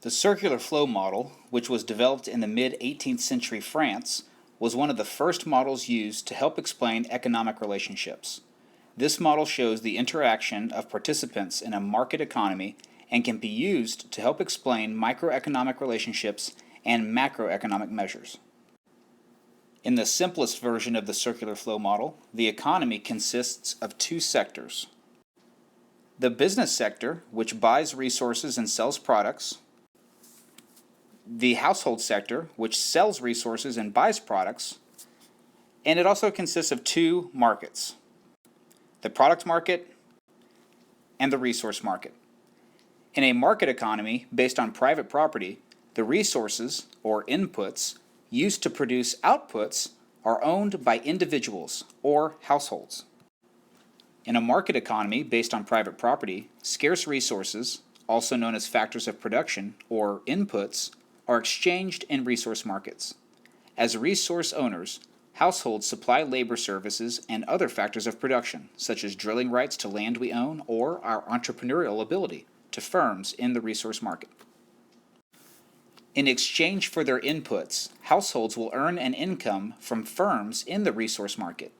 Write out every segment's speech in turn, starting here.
The circular flow model, which was developed in the mid-18th century France, was one of the first models used to help explain economic relationships. This model shows the interaction of participants in a market economy and can be used to help explain microeconomic relationships and macroeconomic measures. In the simplest version of the circular flow model, the economy consists of two sectors. The business sector, which buys resources and sells products. The household sector, which sells resources and buys products. And it also consists of two markets: the product market and the resource market. In a market economy based on private property, the resources, or inputs, used to produce outputs are owned by individuals or households. In a market economy based on private property, scarce resources, also known as factors of production or inputs, are exchanged in resource markets. As resource owners, households supply labor services and other factors of production, such as drilling rights to land we own or our entrepreneurial ability, to firms in the resource market. In exchange for their inputs, households will earn an income from firms in the resource market.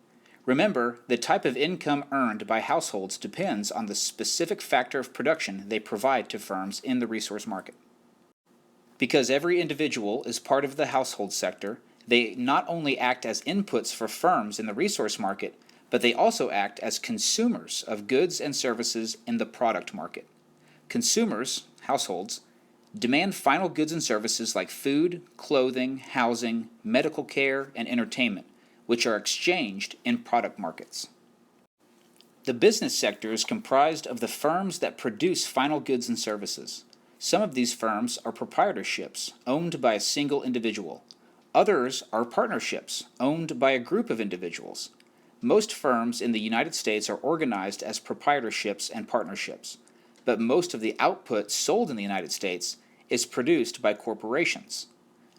Remember, the type of income earned by households depends on the specific factor of production they provide to firms in the resource market. Because every individual is part of the household sector, they not only act as inputs for firms in the resource market, but they also act as consumers of goods and services in the product market. Consumers, households, demand final goods and services like food, clothing, housing, medical care, and entertainment, which are exchanged in product markets. The business sector is comprised of the firms that produce final goods and services. Some of these firms are proprietorships, owned by a single individual. Others are partnerships, owned by a group of individuals. Most firms in the United States are organized as proprietorships and partnerships, but most of the output sold in the United States is produced by corporations.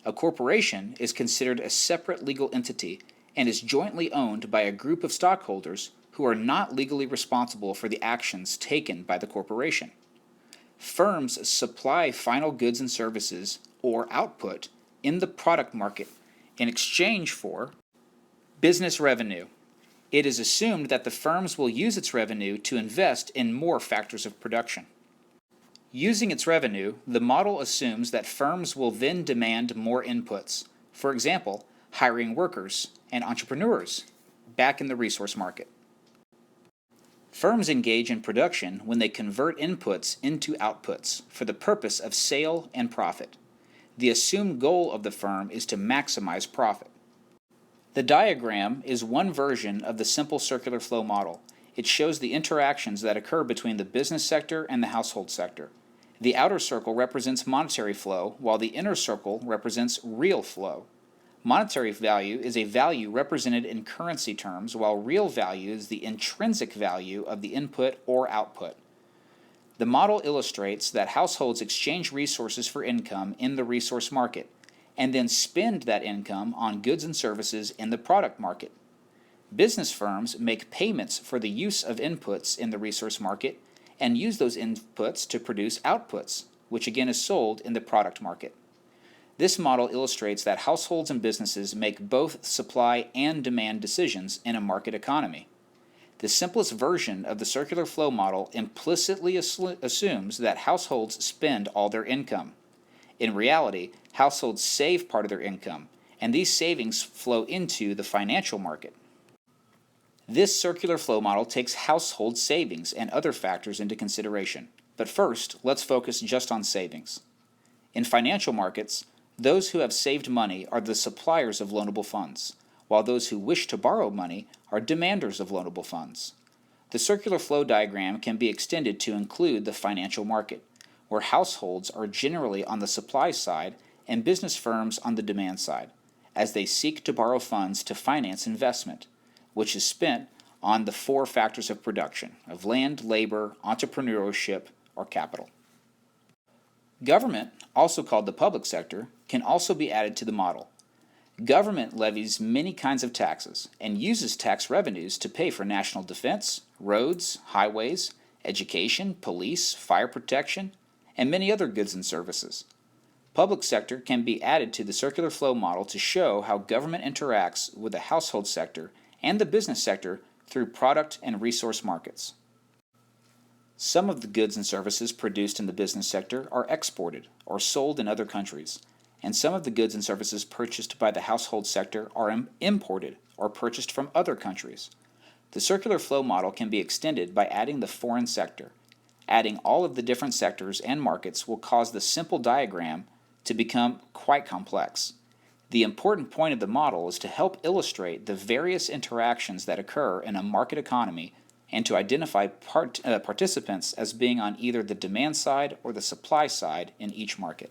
A corporation is considered a separate legal entity and is jointly owned by a group of stockholders who are not legally responsible for the actions taken by the corporation. Firms supply final goods and services, or output, in the product market in exchange for business revenue. It is assumed that the firms will use its revenue to invest in more factors of production. Using its revenue, the model assumes that firms will then demand more inputs. For example, hiring workers and entrepreneurs back in the resource market. Firms engage in production when they convert inputs into outputs for the purpose of sale and profit. The assumed goal of the firm is to maximize profit. The diagram is one version of the simple circular flow model. It shows the interactions that occur between the business sector and the household sector. The outer circle represents monetary flow, while the inner circle represents real flow. Monetary value is a value represented in currency terms, while real value is the intrinsic value of the input or output. The model illustrates that households exchange resources for income in the resource market, and then spend that income on goods and services in the product market. Business firms make payments for the use of inputs in the resource market and use those inputs to produce outputs, which again is sold in the product market. This model illustrates that households and businesses make both supply and demand decisions in a market economy. The simplest version of the circular flow model implicitly assumes that households spend all their income. In reality, households save part of their income, and these savings flow into the financial market. This circular flow model takes household savings and other factors into consideration. But first, let's focus just on savings. In financial markets, those who have saved money are the suppliers of loanable funds, while those who wish to borrow money are demanders of loanable funds. The circular flow diagram can be extended to include the financial market, where households are generally on the supply side and business firms on the demand side, as they seek to borrow funds to finance investment, which is spent on the four factors of production of land, labor, entrepreneurship, or capital. Government, also called the public sector, can also be added to the model. Government levies many kinds of taxes and uses tax revenues to pay for national defense, roads, highways, education, police, fire protection, and many other goods and services. Public sector can be added to the circular flow model to show how government interacts with the household sector and the business sector through product and resource markets. Some of the goods and services produced in the business sector are exported or sold in other countries, and some of the goods and services purchased by the household sector are imported or purchased from other countries. The circular flow model can be extended by adding the foreign sector. Adding all of the different sectors and markets will cause the simple diagram to become quite complex. The important point of the model is to help illustrate the various interactions that occur in a market economy and to identify participants as being on either the demand side or the supply side in each market.